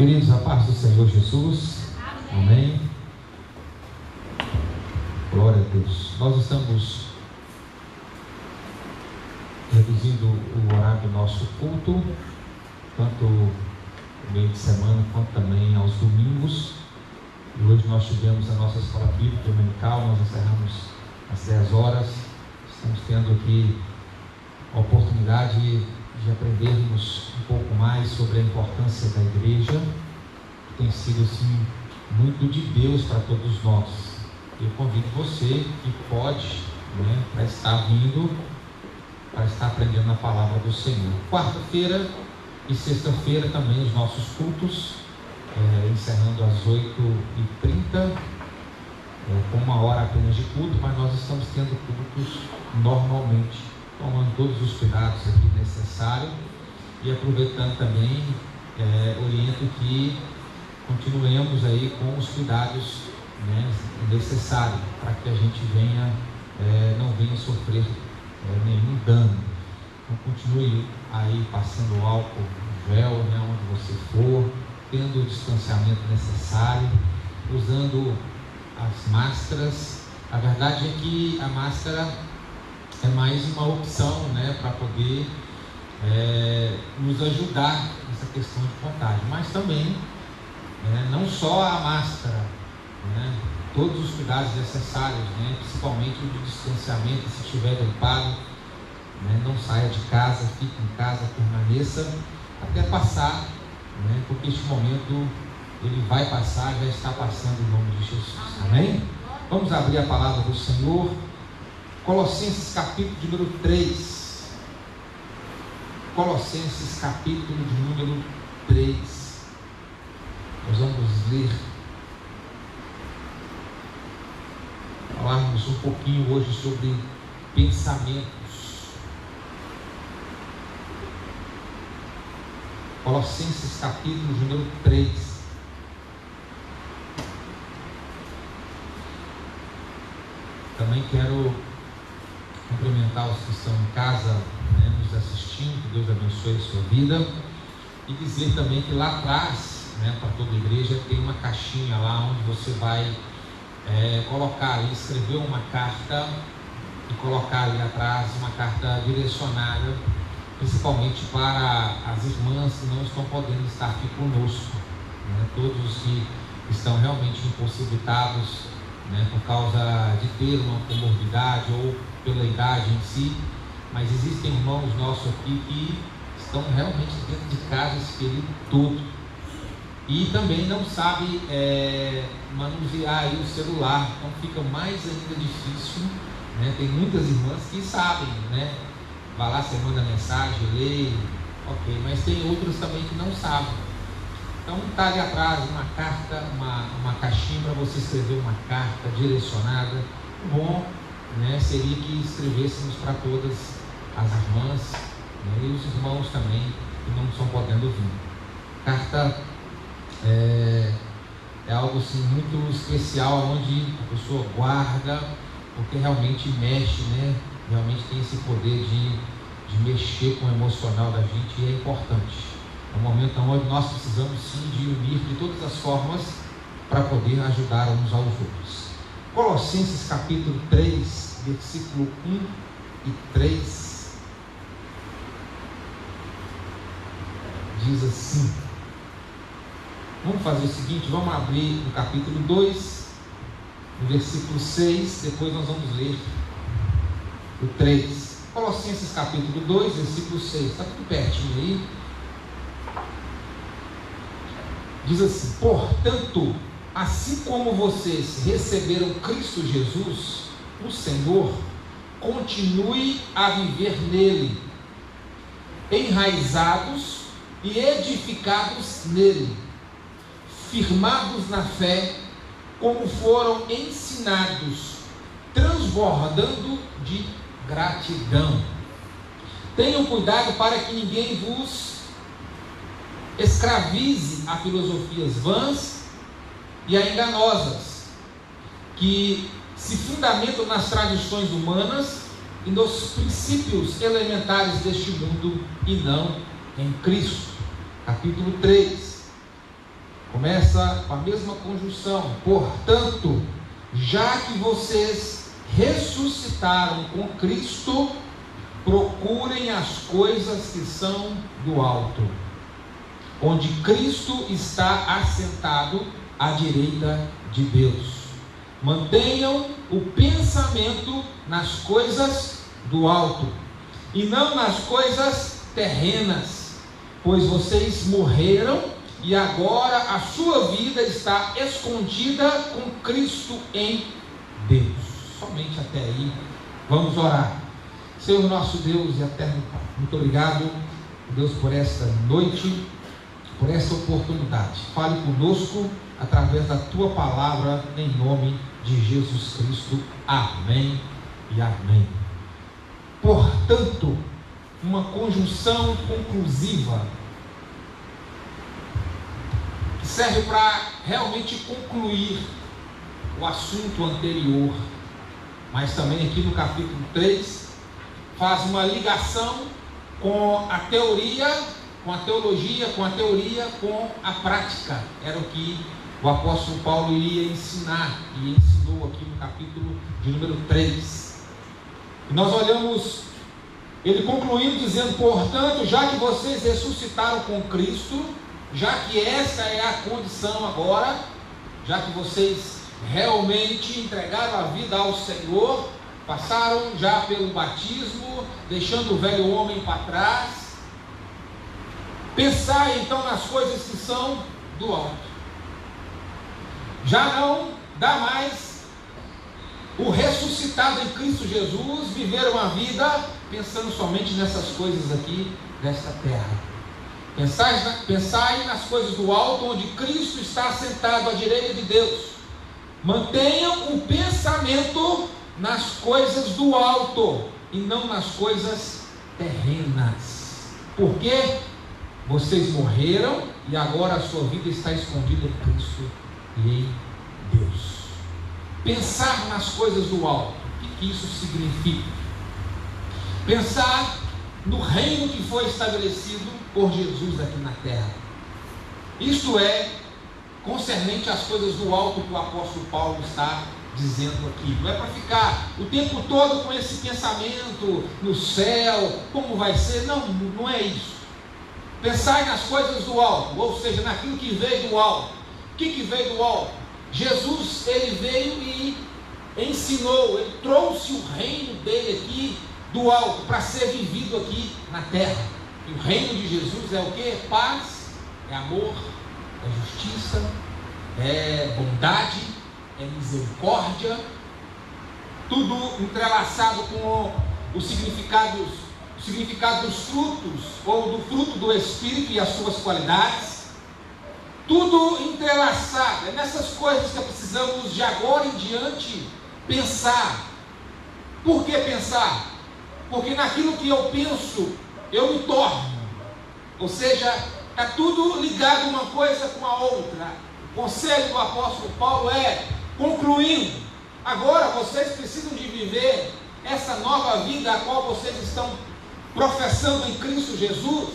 Queridos, a paz do Senhor Jesus. Amém. Glória a Deus. Nós estamos reduzindo o horário do nosso culto, tanto no meio de semana quanto também aos domingos. E hoje nós tivemos a nossa escola bíblica dominical, nós encerramos às 10 horas. Estamos tendo aqui a oportunidade de aprendermos um pouco mais sobre a importância da igreja, que tem sido assim muito de Deus para todos nós. Eu convido você que pode, para estar vindo, para estar aprendendo a palavra do Senhor. Quarta-feira e sexta-feira também os nossos cultos, encerrando às 8h30, com 1 hora apenas de culto, mas nós estamos tendo cultos normalmente, tomando todos os cuidados aqui necessários e aproveitando também, oriento que continuemos aí com os cuidados necessários para que a gente não venha sofrer nenhum dano. Então continue aí passando álcool gel, onde você for, tendo o distanciamento necessário, usando as máscaras. A verdade é que a máscara é mais uma opção, para poder nos ajudar nessa questão de contágio, mas também não só a máscara, todos os cuidados necessários, principalmente o de distanciamento. Se estiver gripado, não saia de casa, fique em casa, permaneça até passar, porque este momento ele vai passar, já está passando em nome de Jesus. Amém? Vamos abrir a palavra do Senhor. Colossenses capítulo de número 3. Colossenses capítulo de número 3. Nós vamos ler, falarmos um pouquinho hoje sobre pensamentos. Colossenses capítulo de número 3. Também quero cumprimentar os que estão em casa, nos assistindo, que Deus abençoe a sua vida, e dizer também que lá atrás, para toda a igreja, tem uma caixinha lá onde você vai colocar ali, escrever uma carta e colocar ali atrás uma carta direcionada, principalmente para as irmãs que não estão podendo estar aqui conosco, todos os que estão realmente impossibilitados, por causa de ter uma comorbidade ou pela idade em si, mas existem irmãos nossos aqui que estão realmente dentro de casa esse período todo e também não sabem manusear aí o celular, então fica mais ainda difícil, tem muitas irmãs que sabem, vai lá, você manda mensagem, lê, ok, mas tem outras também que não sabem. Então está ali atrás uma carta, uma caixinha para você escrever uma carta direcionada. O bom, seria que escrevêssemos para todas as irmãs, e os irmãos também que não estão podendo vir. Carta é algo assim muito especial, onde a pessoa guarda, porque realmente mexe, realmente tem esse poder de mexer com o emocional da gente, e é importante. É um momento onde nós precisamos sim de unir de todas as formas para poder ajudar uns aos outros. Colossenses capítulo 3, versículo 1 e 3, diz assim. Vamos fazer o seguinte, vamos abrir no capítulo 2, no versículo 6, depois nós vamos ler o 3. Colossenses capítulo 2, versículo 6, está tudo pertinho aí. Diz assim: portanto, assim como vocês receberam Cristo Jesus, o Senhor, continue a viver nele, enraizados e edificados nele, firmados na fé, como foram ensinados, transbordando de gratidão. Tenham cuidado para que ninguém vos escravize a filosofias vãs e a enganosas, que se fundamentam nas tradições humanas e nos princípios elementares deste mundo, e não em Cristo. Capítulo 3. Começa com a mesma conjunção. Portanto, já que vocês ressuscitaram com Cristo, procurem as coisas que são do alto, onde Cristo está assentado à direita de Deus. Mantenham o pensamento nas coisas do alto, e não nas coisas terrenas, pois vocês morreram e agora a sua vida está escondida com Cristo em Deus. Somente até aí. Vamos orar. Senhor nosso Deus e eterno Pai, muito obrigado, Deus, por esta noite, por esta oportunidade. Fale conosco através da Tua palavra, em nome de Jesus Cristo. Amém e amém. Portanto, uma conjunção conclusiva que serve para realmente concluir o assunto anterior, mas também aqui no capítulo 3 faz uma ligação com a teoria, com a teologia, com a teoria, com a prática. Era o que o apóstolo Paulo iria ensinar e ensinou aqui no capítulo de número 3. E nós olhamos ele concluindo dizendo: portanto, já que vocês ressuscitaram com Cristo, já que essa é a condição agora, já que vocês realmente entregaram a vida ao Senhor, passaram já pelo batismo, deixando o velho homem para trás, pensai então nas coisas que são do alto. Já não dá mais o ressuscitado em Cristo Jesus viver uma vida pensando somente nessas coisas aqui desta terra. Pensai nas coisas do alto, onde Cristo está assentado à direita de Deus. Mantenham o pensamento nas coisas do alto e não nas coisas terrenas. Porque vocês morreram e agora a sua vida está escondida em Cristo e em Deus. Pensar nas coisas do alto, o que isso significa? Pensar no reino que foi estabelecido por Jesus aqui na terra. Isto é, concernente às coisas do alto que o apóstolo Paulo está dizendo aqui. Não é para ficar o tempo todo com esse pensamento no céu, como vai ser. Não, não é isso. Pensai nas coisas do alto, ou seja, naquilo que veio do alto. O que veio do alto? Jesus, ele veio e ensinou, ele trouxe o reino dele aqui do alto para ser vivido aqui na terra. E o reino de Jesus é o que? É paz, é amor, é justiça, é bondade, é misericórdia, tudo entrelaçado com o significado dos frutos, ou do fruto do Espírito e as suas qualidades. Tudo entrelaçado. É nessas coisas que precisamos de agora em diante pensar. Por que pensar? Porque naquilo que eu penso, eu me torno. Ou seja, está tudo ligado uma coisa com a outra. O conselho do apóstolo Paulo é, concluindo, agora vocês precisam de viver essa nova vida a qual vocês estão professando em Cristo Jesus,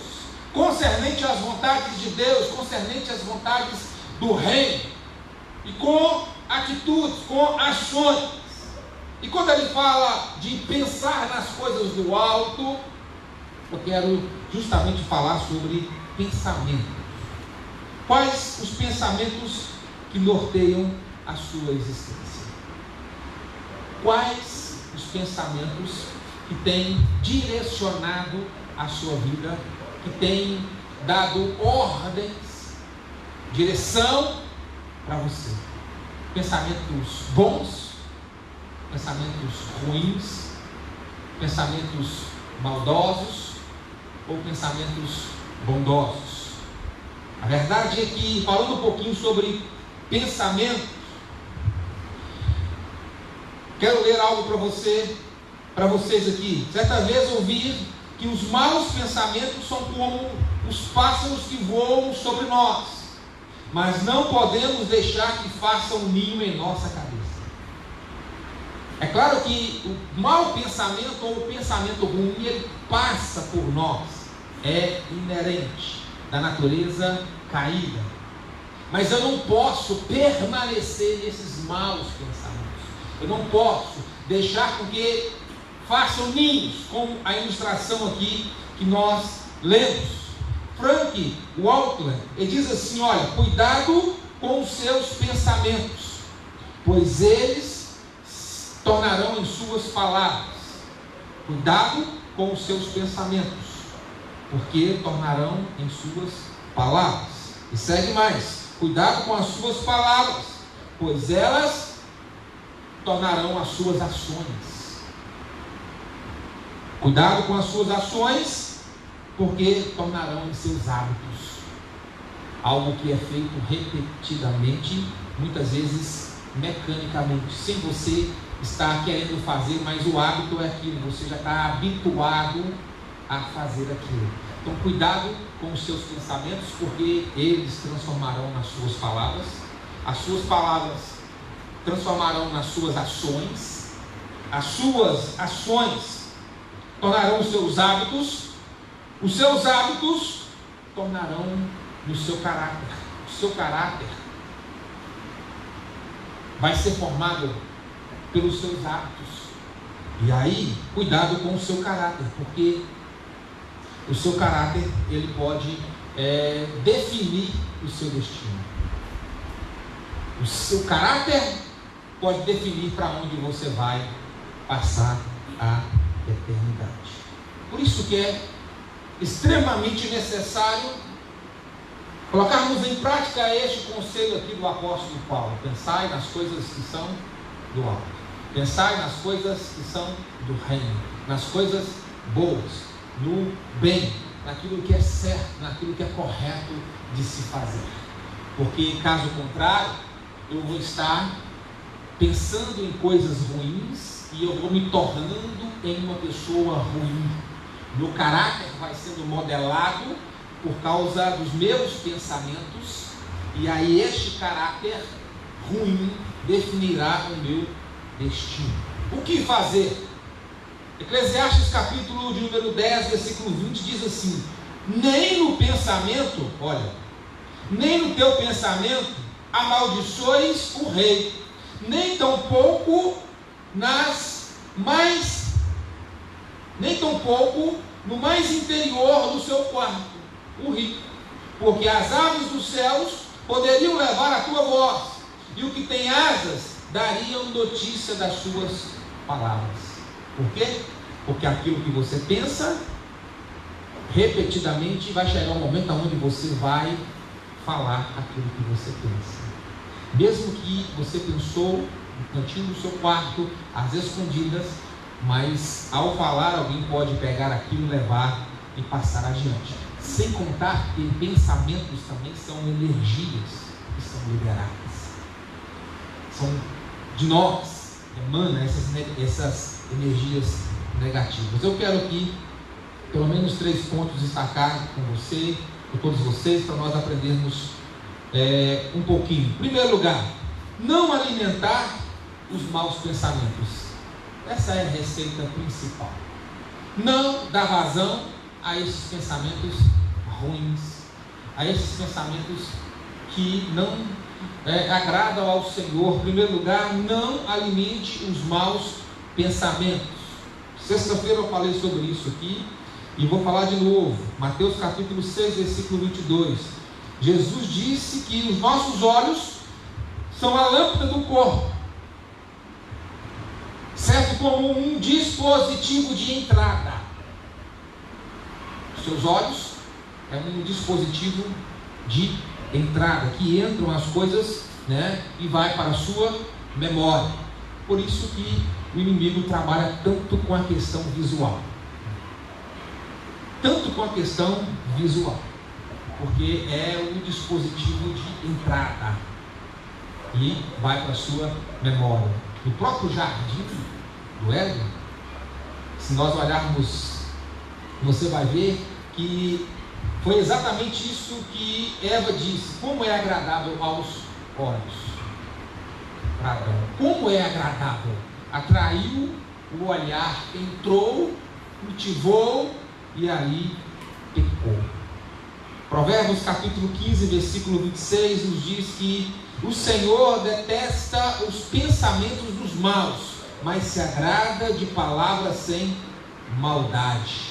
concernente às vontades de Deus, concernente às vontades do reino, e com atitudes, com ações. E quando ele fala de pensar nas coisas do alto, eu quero justamente falar sobre pensamentos. Quais os pensamentos que norteiam a sua existência? Quais os pensamentos que têm direcionado a sua vida, que têm dado ordens, direção para você? Pensamentos bons, pensamentos ruins, pensamentos maldosos ou pensamentos bondosos? A verdade é que, falando um pouquinho sobre pensamentos, quero ler algo para vocês aqui. Certa vez ouvi que os maus pensamentos são como os pássaros que voam sobre nós, mas não podemos deixar que façam um ninho em nossa cabeça. É claro que o mau pensamento ou o pensamento ruim, ele passa por nós, é inerente da natureza caída. Mas eu não posso permanecer nesses maus pensamentos. Eu não posso deixar com que façam ninhos, como a ilustração aqui que nós lemos. Frank Waltland, ele diz assim: olha, cuidado com os seus pensamentos, pois eles tornarão em suas palavras. Cuidado com os seus pensamentos, porque tornarão em suas palavras. E segue mais: cuidado com as suas palavras, pois elas tornarão as suas ações. Cuidado com as suas ações, porque tornarão em seus hábitos. Algo que é feito repetidamente, muitas vezes mecanicamente, sem você estar querendo fazer, mas o hábito é aquilo, você já está habituado a fazer aquilo. Então cuidado com os seus pensamentos, porque eles transformarão nas suas palavras, as suas palavras transformarão nas suas ações, as suas ações tornarão os seus hábitos tornarão no seu caráter. O seu caráter vai ser formado pelos seus hábitos. E aí, cuidado com o seu caráter, porque o seu caráter, ele pode definir o seu destino. O seu caráter pode definir para onde você vai passar a eternidade. Por isso que é extremamente necessário colocarmos em prática este conselho aqui do apóstolo Paulo: pensai nas coisas que são do alto, pensai nas coisas que são do reino, nas coisas boas, no bem, naquilo que é certo, naquilo que é correto de se fazer, porque caso contrário eu vou estar pensando em coisas ruins e eu vou me tornando em uma pessoa ruim. Meu caráter vai sendo modelado por causa dos meus pensamentos, e aí este caráter ruim definirá o meu destino. O que fazer? Eclesiastes capítulo de número 10, versículo 20 diz assim: nem no pensamento, olha, nem no teu pensamento amaldiçoes o rei, nem tampouco no mais interior do seu quarto o rico, porque as aves dos céus poderiam levar a tua voz, e o que tem asas dariam notícia das suas palavras. Por quê? Porque aquilo que você pensa repetidamente vai chegar um momento onde você vai falar aquilo que você pensa. Mesmo que você pensou no cantinho do seu quarto, às escondidas, mas ao falar alguém pode pegar aquilo, levar e passar adiante. Sem contar que pensamentos também são energias que são liberadas. São de nós, emana essas energias negativas. Eu quero aqui pelo menos 3 pontos destacar com você, com todos vocês, para nós aprendermos um pouquinho. Em primeiro lugar, não alimentar os maus pensamentos. Essa é a receita principal. Não dar vazão a esses pensamentos ruins, a esses pensamentos que não agradam ao Senhor. Em primeiro lugar, não alimente os maus pensamentos. Sexta-feira eu falei sobre isso aqui e vou falar de novo. Mateus capítulo 6, versículo 22. Jesus disse que os nossos olhos são a lâmpada do corpo, certo? Como um dispositivo de entrada. Os seus olhos é um dispositivo de entrada, que entram as coisas, e vai para a sua memória. Por isso que o inimigo trabalha tanto com a questão visual. Tanto com a questão visual. Porque é um dispositivo de entrada e vai para a sua memória. No próprio jardim do Éden, se nós olharmos, você vai ver que foi exatamente isso que Eva disse: como é agradável aos olhos. Adão. Como é agradável? Atraiu o olhar, entrou, cultivou e aí pecou. O Provérbios capítulo 15, versículo 26 nos diz que o Senhor detesta os pensamentos dos maus, mas se agrada de palavras sem maldade.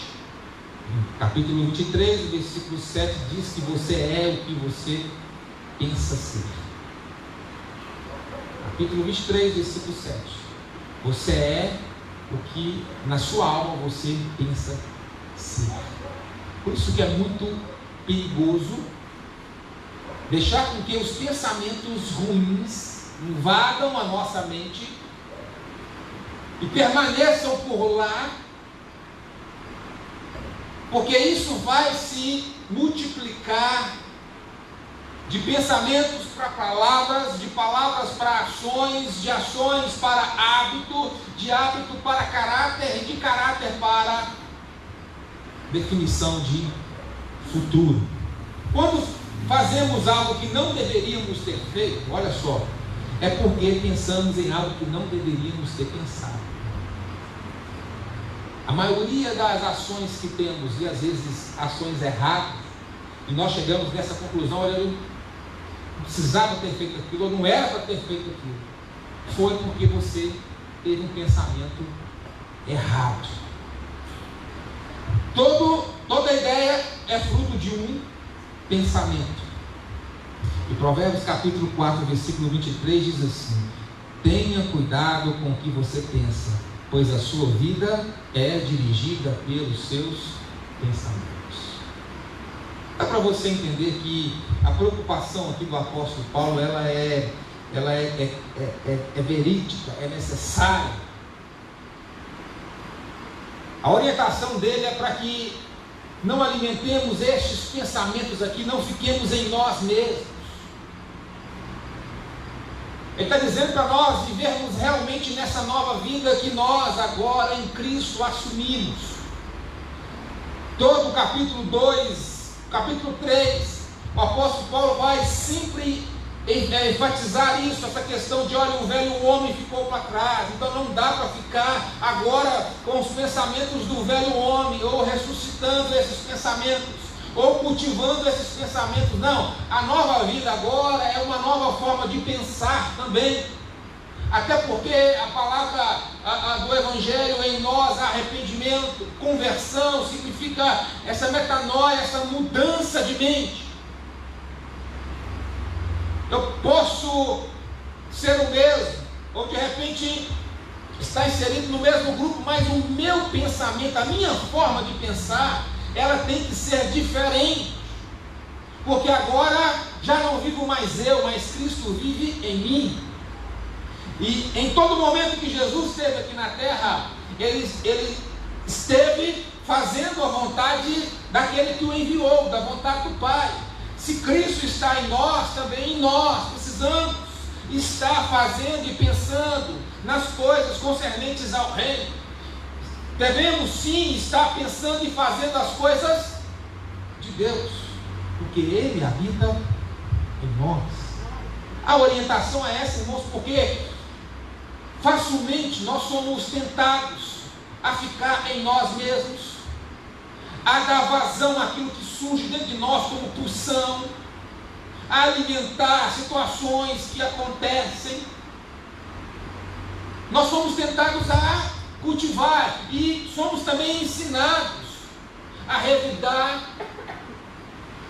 Capítulo 23, versículo 7 diz que você é o que você pensa ser. Capítulo 23, versículo 7. Você é o que na sua alma você pensa ser. Por isso que é muito perigoso deixar com que os pensamentos ruins invadam a nossa mente e permaneçam por lá, porque isso vai se multiplicar de pensamentos para palavras, de palavras para ações, de ações para hábito, de hábito para caráter e de caráter para definição de futuro. Quando fazemos algo que não deveríamos ter feito, olha só, é porque pensamos em algo que não deveríamos ter pensado. A maioria das ações que temos, e às vezes ações erradas, e nós chegamos nessa conclusão: olha, eu não precisava ter feito aquilo, ou não era para ter feito aquilo, foi porque você teve um pensamento errado. Toda ideia é fruto de um pensamento. E Provérbios capítulo 4, versículo 23 diz assim: tenha cuidado com o que você pensa, pois a sua vida é dirigida pelos seus pensamentos. Dá para você entender que a preocupação aqui do apóstolo Paulo, ela é verídica, é necessária. A orientação dele é para que não alimentemos estes pensamentos aqui, não fiquemos em nós mesmos. Ele está dizendo para nós vivermos realmente nessa nova vida que nós agora em Cristo assumimos. Todo o capítulo 2, capítulo 3, o apóstolo Paulo vai sempre enfatizar isso, essa questão de: olha, o velho homem ficou para trás, então não dá para ficar agora com os pensamentos do velho homem, ou ressuscitando esses pensamentos, ou cultivando esses pensamentos. Não, a nova vida agora é uma nova forma de pensar também, até porque a palavra do Evangelho em nós, arrependimento, conversão, significa essa metanoia, essa mudança de mente. Eu posso ser o mesmo, ou de repente estar inserido no mesmo grupo, mas o meu pensamento, a minha forma de pensar, ela tem que ser diferente, porque agora já não vivo mais eu, mas Cristo vive em mim. E em todo momento que Jesus esteve aqui na terra, ele esteve fazendo a vontade daquele que o enviou, da vontade do Pai. Se Cristo está em nós, também em nós precisamos estar fazendo e pensando nas coisas concernentes ao reino. Devemos sim estar pensando e fazendo as coisas de Deus, porque Ele habita em nós. A orientação é essa, irmãos, porque facilmente nós somos tentados a ficar em nós mesmos, a dar vazão àquilo que surge dentro de nós como pulsão, a alimentar situações que acontecem. Nós somos tentados a cultivar e somos também ensinados a revidar.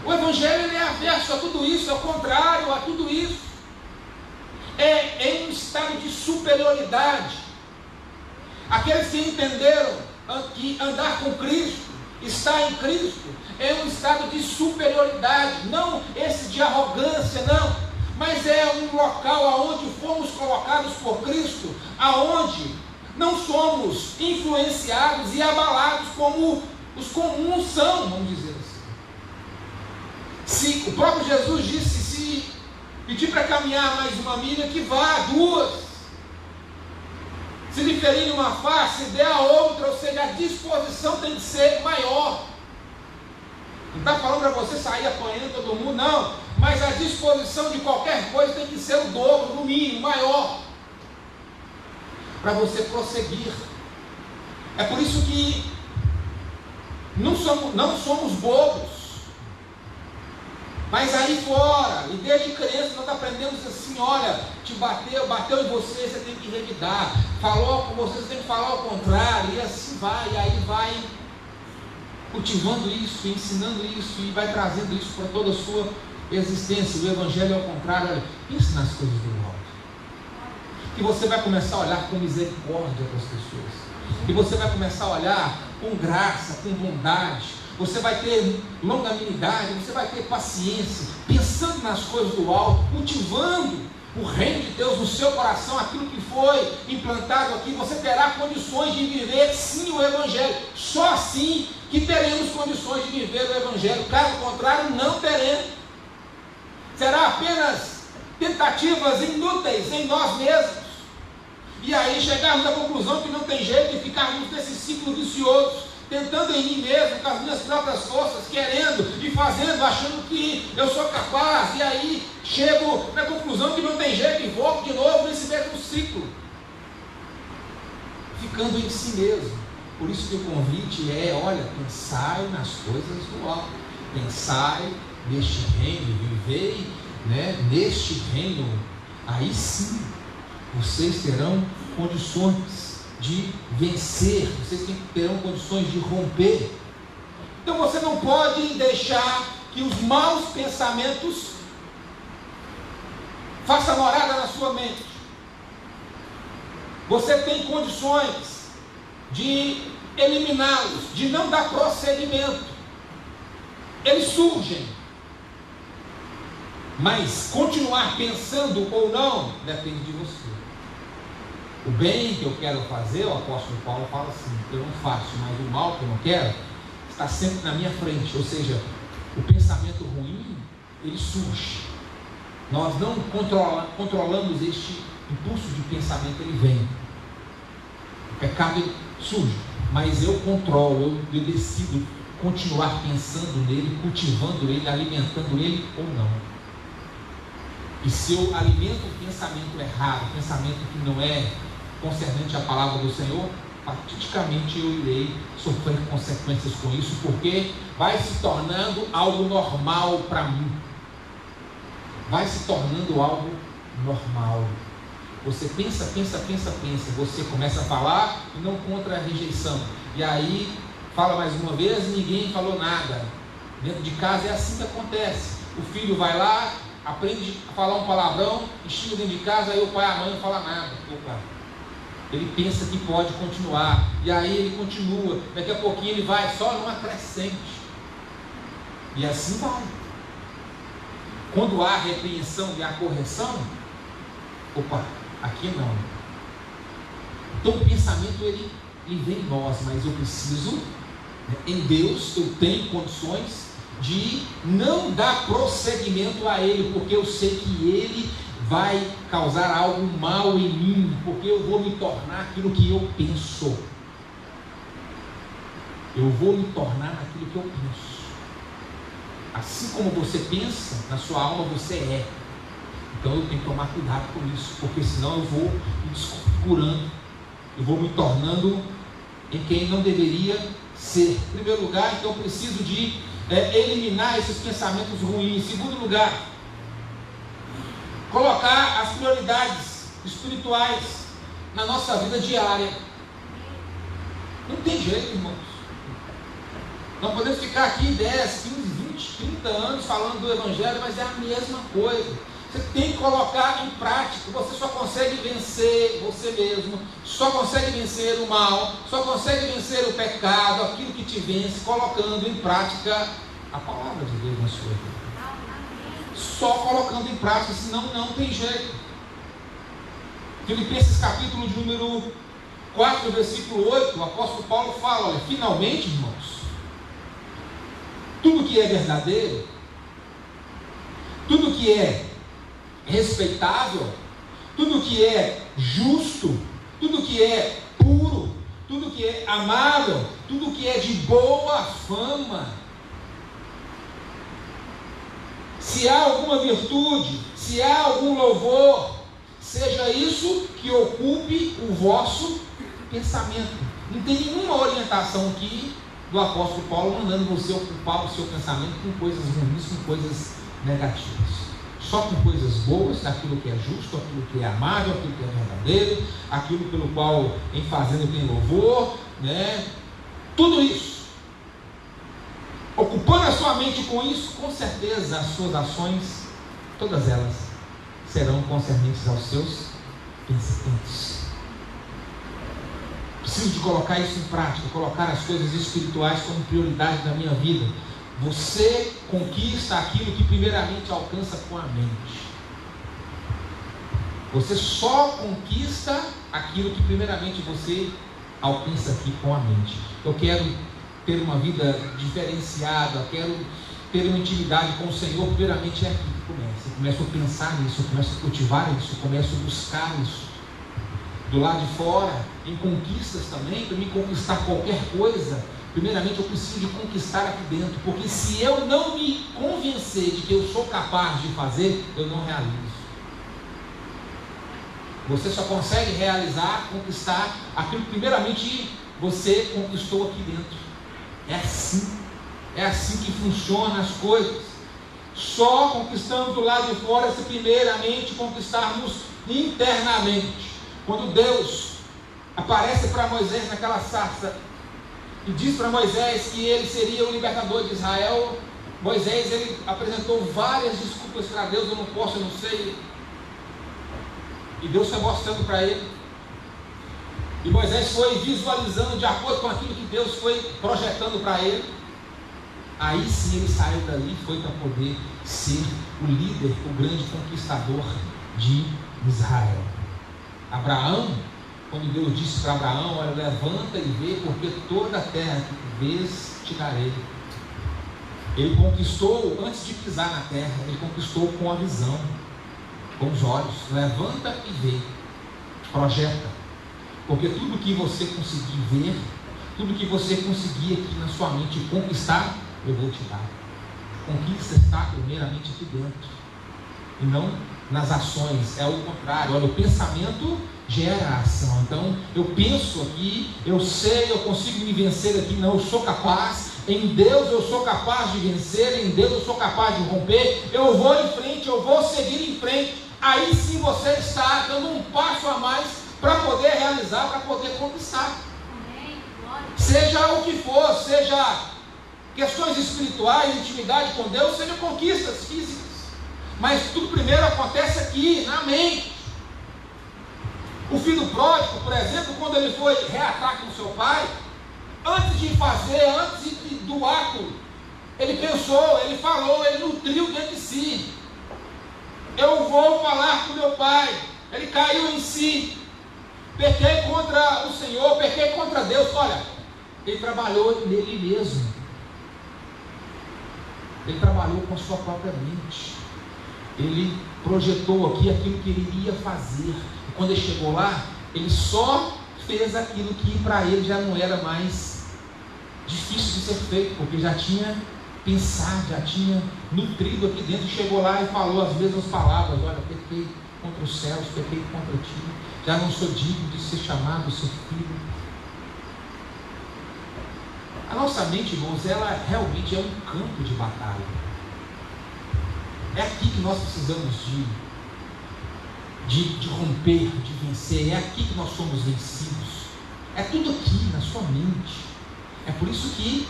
O Evangelho é averso a tudo isso, é o contrário a tudo isso. É em um estado de superioridade. Aqueles que entenderam que andar com Cristo, estar em Cristo, é um estado de superioridade, não esse de arrogância, não, mas é um local aonde fomos colocados por Cristo, aonde não somos influenciados e abalados como os comuns são, vamos dizer assim. Se o próprio Jesus disse: se pedir para caminhar mais uma milha, que vá 2. Se lhe ferir uma face, dê a outra, ou seja, a disposição tem que ser maior. Não está falando para você sair apanhando todo mundo, não, mas a disposição de qualquer coisa tem que ser o dobro, no mínimo, maior, para você prosseguir. É por isso que não somos bobos. Mas aí fora, e desde criança nós aprendemos assim, olha, te bateu em você, você tem que revidar, falou com você tem que falar ao contrário, e assim vai, e aí vai cultivando isso, ensinando isso, e vai trazendo isso para toda a sua existência. O Evangelho é ao contrário. Olha, pense nas coisas do alto, que você vai começar a olhar com misericórdia para as pessoas, que você vai começar a olhar com graça, com bondade, você vai ter longanimidade, você vai ter paciência, pensando nas coisas do alto, cultivando o reino de Deus no seu coração, aquilo que foi implantado aqui. Você terá condições de viver sim o Evangelho, só assim que teremos condições de viver o Evangelho, caso contrário não teremos. Será apenas tentativas inúteis em nós mesmos, e aí chegarmos à conclusão que não tem jeito, e ficarmos nesse ciclo vicioso, tentando em mim mesmo, com as minhas próprias forças, querendo e fazendo, achando que eu sou capaz, e aí chego na conclusão que não tem jeito e volto de novo nesse mesmo ciclo, ficando em si mesmo. Por isso que o convite é, olha, pensai nas coisas do alto, pensai neste reino, vivei, neste reino, aí sim, vocês terão condições de vencer, vocês terão condições de romper. Então você não pode deixar que os maus pensamentos façam morada na sua mente. Você tem condições de eliminá-los, de não dar prosseguimento. Eles surgem, mas continuar pensando ou não depende de você. O bem que eu quero fazer, o apóstolo Paulo fala assim, eu não faço, mas o mal que eu não quero está sempre na minha frente. Ou seja, o pensamento ruim, ele surge. Nós não controlamos este impulso de pensamento, ele vem. O pecado ele surge, mas eu controlo, eu decido continuar pensando nele, cultivando ele, alimentando ele ou não. E se eu alimento o pensamento errado, o pensamento que não é concernente à palavra do Senhor, praticamente eu irei sofrer consequências com isso, porque vai se tornando algo normal para mim. Vai se tornando algo normal. Você pensa, você começa a falar e não contra a rejeição. E aí, fala mais uma vez e ninguém falou nada. Dentro de casa é assim que acontece. O filho vai lá, aprende a falar um palavrão, e chega dentro de casa, aí o pai e a mãe não falam nada. Opa. Ele pensa que pode continuar, e aí ele continua, daqui a pouquinho ele vai só numa crescente, e assim vai. Quando há repreensão e há correção, opa, aqui não. Então o pensamento ele vem em nós, mas eu preciso, em Deus eu tenho condições de não dar prosseguimento a ele, porque eu sei que ele vai causar algo mal em mim, porque eu vou me tornar aquilo que eu penso. Eu vou me tornar aquilo que eu penso. Assim como você pensa, na sua alma você é. Então eu tenho que tomar cuidado com isso, porque senão eu vou me desconfigurando, eu vou me tornando em quem não deveria ser. Em primeiro lugar, então eu preciso de eliminar esses pensamentos ruins. Em segundo lugar, colocar as prioridades espirituais na nossa vida diária. Não tem jeito, irmãos. Nós podemos ficar aqui 10, 15, 20, 30 anos falando do Evangelho, mas é a mesma coisa. Você tem que colocar em prática. Você só consegue vencer você mesmo, só consegue vencer o mal, só consegue vencer o pecado, aquilo que te vence, colocando em prática a palavra de Deus na sua vida. Só colocando em prática, senão não tem jeito. Filipenses capítulo de número 4, versículo 8, o apóstolo Paulo fala, olha, finalmente, irmãos, tudo que é verdadeiro, tudo que é respeitável, tudo que é justo, tudo que é puro, tudo que é amável, tudo que é de boa fama, se há alguma virtude, se há algum louvor, seja isso que ocupe o vosso pensamento. Não tem nenhuma orientação aqui do apóstolo Paulo mandando você ocupar o seu pensamento com coisas ruins, com coisas negativas. Só com coisas boas, daquilo que é justo, aquilo que é amável, aquilo que é verdadeiro, aquilo pelo qual em fazendo tem louvor, né? Tudo isso. Ocupando a sua mente com isso, com certeza as suas ações, todas elas, serão concernentes aos seus pensamentos. Preciso de colocar isso em prática, colocar as coisas espirituais como prioridade na minha vida. Você conquista aquilo que primeiramente alcança com a mente. Você só conquista aquilo que primeiramente você alcança aqui com a mente. Eu quero ter uma vida diferenciada, eu quero ter uma intimidade com o Senhor, primeiramente é aqui que começa. Eu começo a pensar nisso, eu começo a cultivar isso, eu começo a buscar isso. Do lado de fora, em conquistas também, para me conquistar qualquer coisa, primeiramente eu preciso de conquistar aqui dentro, porque se eu não me convencer de que eu sou capaz de fazer, eu não realizo. Você só consegue realizar, conquistar aquilo que primeiramente você conquistou aqui dentro. É assim que funcionam as coisas. Só conquistamos do lado de fora se primeiramente conquistarmos internamente. Quando Deus aparece para Moisés naquela sarça e diz para Moisés que ele seria o libertador de Israel, Moisés ele apresentou várias desculpas para Deus: eu não posso, eu não sei. E Deus foi mostrando para ele. E Moisés foi visualizando de acordo com aquilo que Deus foi projetando para ele. Aí sim ele saiu dali e foi para poder ser o líder, o grande conquistador de Israel. Abraão, quando Deus disse para Abraão: olha, levanta e vê, porque toda a terra que tu vês te darei. Ele conquistou antes de pisar na terra, ele conquistou com a visão, com os olhos. Levanta e vê, projeta, porque tudo que você conseguir ver, tudo que você conseguir aqui na sua mente conquistar, eu vou te dar. A conquista está primeiramente aqui dentro e não nas ações. É o contrário. Olha, o pensamento gera a ação. Então eu penso aqui, eu sei, eu consigo me vencer aqui, não, eu sou capaz. Em Deus eu sou capaz de vencer, em Deus eu sou capaz de romper. Eu vou em frente, eu vou seguir em frente. Aí sim você está dando um passo a mais para poder realizar, para poder conquistar. Seja o que for, seja questões espirituais, intimidade com Deus, seja conquistas físicas. Mas tudo primeiro acontece aqui, na mente. O filho pródigo, por exemplo, quando ele foi reatar com seu pai, antes de fazer, do ato, ele pensou, ele falou, ele nutriu dentro de si: eu vou falar com meu pai. Ele caiu em si: pequei contra o Senhor, pequei contra Deus. Olha, ele trabalhou nele mesmo. Ele trabalhou com a sua própria mente. Ele projetou aqui aquilo que ele iria fazer. E quando ele chegou lá, ele só fez aquilo que para ele já não era mais difícil de ser feito, porque já tinha pensado, já tinha nutrido aqui dentro. Chegou lá e falou as mesmas palavras: olha, pequei contra os céus, pequei contra ti, já não sou digno de ser chamado seu filho. A nossa mente, irmãos, ela realmente é um campo de batalha. É aqui que nós precisamos de romper, de vencer. É aqui que nós somos vencidos. É tudo aqui, na sua mente. É por isso que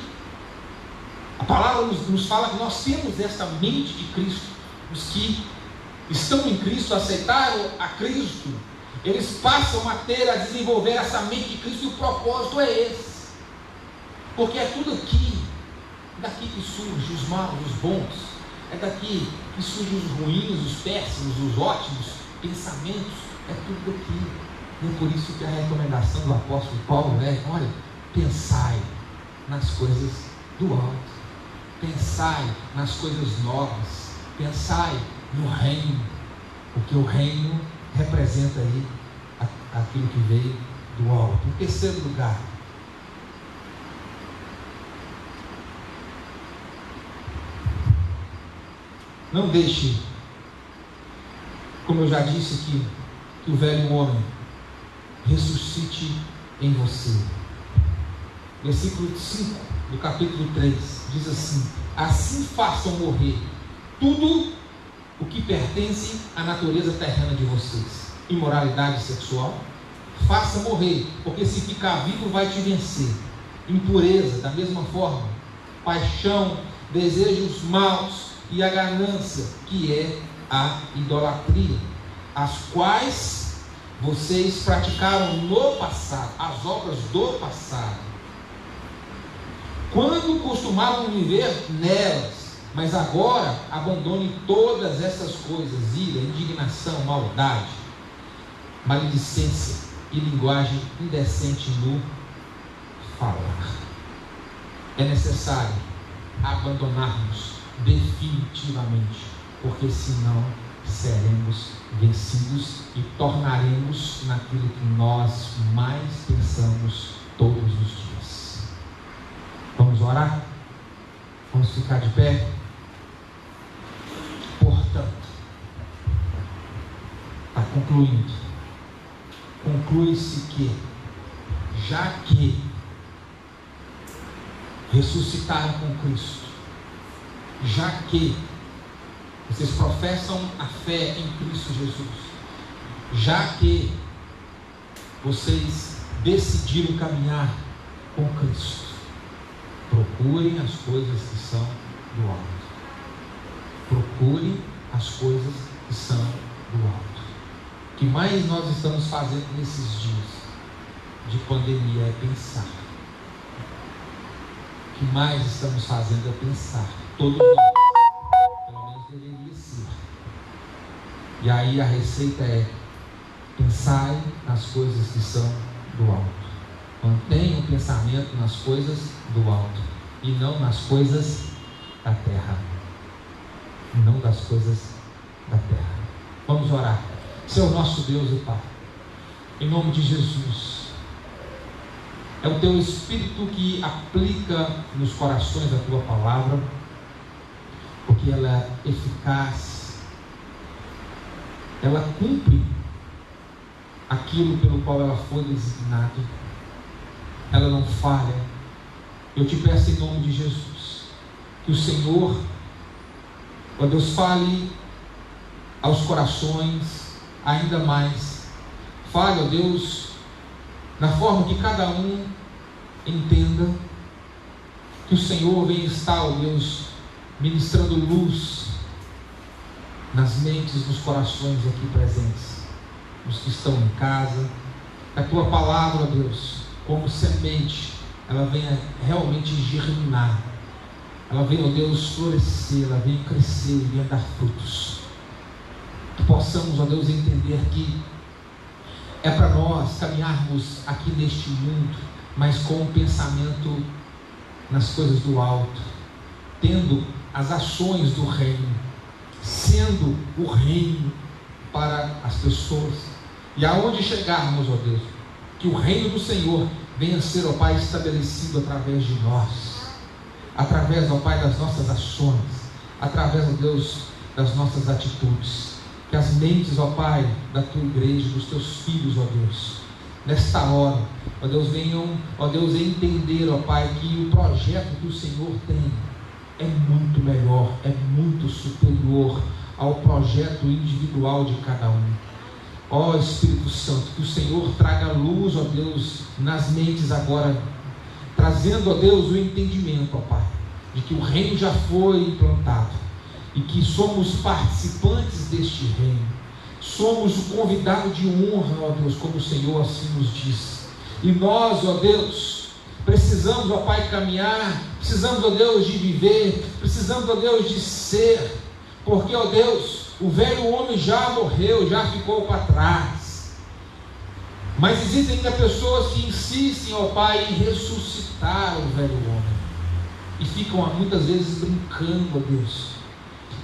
a palavra nos fala que nós temos esta mente de Cristo. Os que estão em Cristo, aceitaram a Cristo, eles passam a desenvolver essa mente de Cristo, e o propósito é esse. Porque é tudo aqui, daqui que surgem os maus, os bons. É daqui que surgem os ruins, os péssimos, os ótimos pensamentos. É tudo daqui. E é por isso que a recomendação do apóstolo Paulo é: olha, pensai nas coisas do alto, pensai nas coisas novas, pensai no reino, porque o reino representa aí aquilo que veio do alto. Em terceiro lugar, não deixe, como eu já disse aqui, que o velho homem ressuscite em você. Versículo 5 do capítulo 3 diz assim: assim façam morrer tudo o que pertence à natureza terrena de vocês. Imoralidade sexual, faça morrer, porque se ficar vivo vai te vencer. Impureza, da mesma forma, paixão, desejos maus e a ganância, que é a idolatria, as quais vocês praticaram no passado, as obras do passado, quando costumavam viver nelas. Mas agora abandone todas essas coisas: ira, indignação, maldade, maledicência e linguagem indecente no falar. É necessário abandonarmos definitivamente, porque senão seremos vencidos e tornaremos naquilo que nós mais pensamos todos os dias. Vamos orar? Vamos ficar de pé? Portanto, está concluindo. Conclui-se que, já que ressuscitaram com Cristo, já que vocês professam a fé em Cristo Jesus, já que vocês decidiram caminhar com Cristo, procurem as coisas que são do alto. Procurem as coisas que são do alto. O que mais nós estamos fazendo nesses dias de pandemia é pensar. O que mais estamos fazendo é pensar. Todos nós, pelo menos deveria ser. E aí a receita é: pensai nas coisas que são do alto. Mantenha o pensamento nas coisas do alto e não nas coisas da terra. E não das coisas da terra. Vamos orar. Senhor nosso Deus e Pai, em nome de Jesus, é o Teu Espírito que aplica nos corações a Tua palavra, porque ela é eficaz, ela cumpre aquilo pelo qual ela foi designada, ela não falha. Eu te peço em nome de Jesus, que o Senhor, ó Deus, fale aos corações ainda mais. Fale, ó Deus, na forma que cada um entenda que o Senhor vem estar, ó Deus, ministrando luz nas mentes, nos corações aqui presentes, os que estão em casa. Que a Tua palavra, ó Deus, como semente, ela venha realmente germinar, ela venha, ó Deus, florescer, ela venha crescer e venha dar frutos. Que possamos, ó Deus, entender que é para nós caminharmos aqui neste mundo, mas com o pensamento nas coisas do alto, tendo as ações do reino, sendo o reino para as pessoas. E aonde chegarmos, ó Deus, que o reino do Senhor venha ser, ó Pai, estabelecido através de nós, através, ó Pai, das nossas ações, através, ó Deus, das nossas atitudes. Que as mentes, ó Pai, da Tua igreja, dos Teus filhos, ó Deus, nesta hora, ó Deus, venham, ó Deus, entender, ó Pai, que o projeto que o Senhor tem é muito melhor, é muito superior ao projeto individual de cada um. Ó Espírito Santo, que o Senhor traga luz, ó Deus, nas mentes agora, trazendo, ó Deus, o entendimento, ó Pai, de que o reino já foi implantado e que somos participantes deste reino, somos o convidado de honra, ó Deus, como o Senhor assim nos diz. E nós, ó Deus, precisamos, ó Pai, caminhar, precisamos, ó Deus, de viver, precisamos, ó Deus, de ser, porque, ó Deus, o velho homem já morreu, já ficou para trás. Mas existem ainda pessoas que insistem, ó Pai, em ressuscitar o velho homem, e ficam muitas vezes brincando, ó Deus.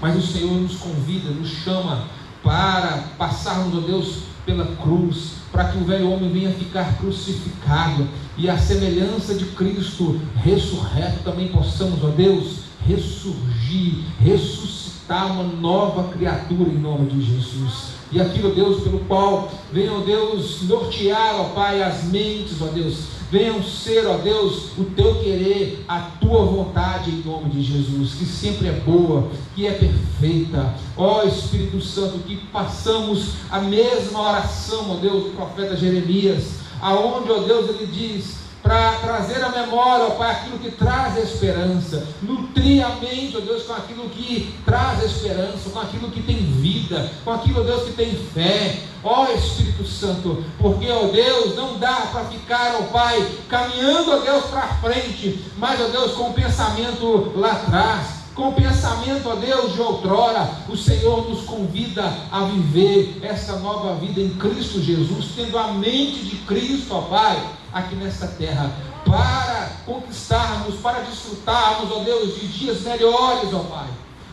Mas o Senhor nos convida, nos chama para passarmos, ó Deus, pela cruz, para que o velho homem venha ficar crucificado, e a semelhança de Cristo ressurreto também possamos, ó Deus, ressurgir, ressuscitar uma nova criatura em nome de Jesus. E aquilo, ó Deus, pelo qual venha, ó Deus, nortear, ó Pai, as mentes, ó Deus, venham ser, ó Deus, o teu querer, a tua vontade, em nome de Jesus, que sempre é boa, que é perfeita. Ó Espírito Santo, que passamos a mesma oração, ó Deus, do profeta Jeremias, aonde, ó Deus, ele diz, para trazer à memória, ó Pai, aquilo que traz esperança, nutrir a mente, ó Deus, com aquilo que traz esperança, com aquilo que tem vida, com aquilo, ó Deus, que tem fé, ó Espírito Santo, porque, ó Deus, não dá para ficar, ó Pai, caminhando, ó Deus, para frente, mas, ó Deus, com o pensamento lá atrás, com o pensamento, ó Deus, de outrora. O Senhor nos convida a viver essa nova vida em Cristo Jesus, tendo a mente de Cristo, ó Pai, aqui nesta terra, para conquistarmos, para desfrutarmos, ó Deus, de dias melhores, ó Pai.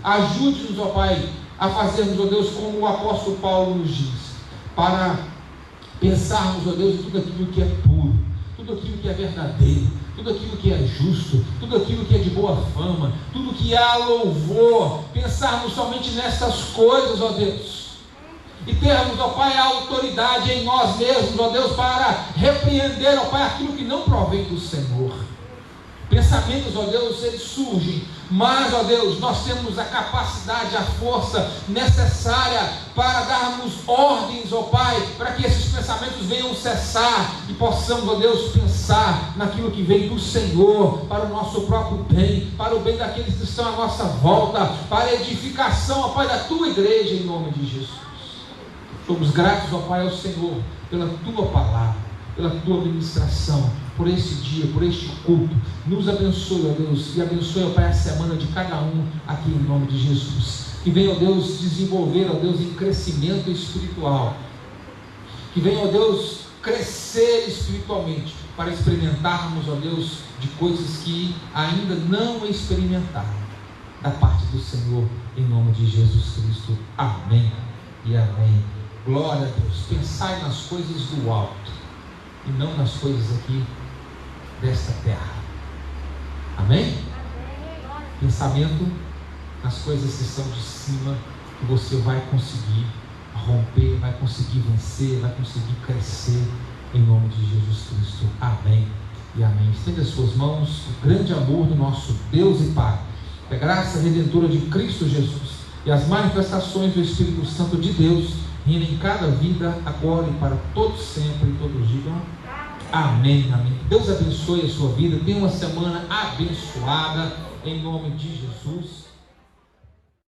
Ajude-nos, ó Pai, a fazermos, ó Deus, como o apóstolo Paulo nos diz, para pensarmos, ó Deus, em tudo aquilo que é puro, tudo aquilo que é verdadeiro, tudo aquilo que é justo, tudo aquilo que é de boa fama, tudo que há louvor, pensarmos somente nessas coisas, ó Deus, e termos, ó Pai, a autoridade em nós mesmos, ó Deus, para repreender, ó Pai, aquilo que não provém do Senhor. Pensamentos, ó Deus, eles surgem, mas, ó Deus, nós temos a capacidade, a força necessária para darmos ordens, ó Pai, para que esses pensamentos venham cessar e possamos, ó Deus, pensar naquilo que vem do Senhor, para o nosso próprio bem, para o bem daqueles que estão à nossa volta, para a edificação, ó Pai, da Tua igreja, em nome de Jesus. Somos gratos, ó Pai, ao Senhor, pela Tua palavra, pela Tua ministração, por esse dia, por este culto. Nos abençoe, ó Deus, e abençoe, ó Pai, a semana de cada um aqui em nome de Jesus. Que venha, ó Deus, desenvolver, ó Deus, em crescimento espiritual. Que venha, ó Deus, crescer espiritualmente, para experimentarmos, ó Deus, de coisas que ainda não experimentaram, da parte do Senhor, em nome de Jesus Cristo. Amém e amém. Glória a Deus. Pensai nas coisas do alto e não nas coisas aqui desta terra. Amém? Pensamento nas coisas que são de cima, que você vai conseguir romper, vai conseguir vencer, vai conseguir crescer, em nome de Jesus Cristo. Amém e amém. Estende as suas mãos. O grande amor do nosso Deus e Pai, a graça redentora de Cristo Jesus e as manifestações do Espírito Santo de Deus rindo em cada vida, agora e para todos sempre, e todos digam amém, amém. Deus abençoe a sua vida, tenha uma semana abençoada, em nome de Jesus.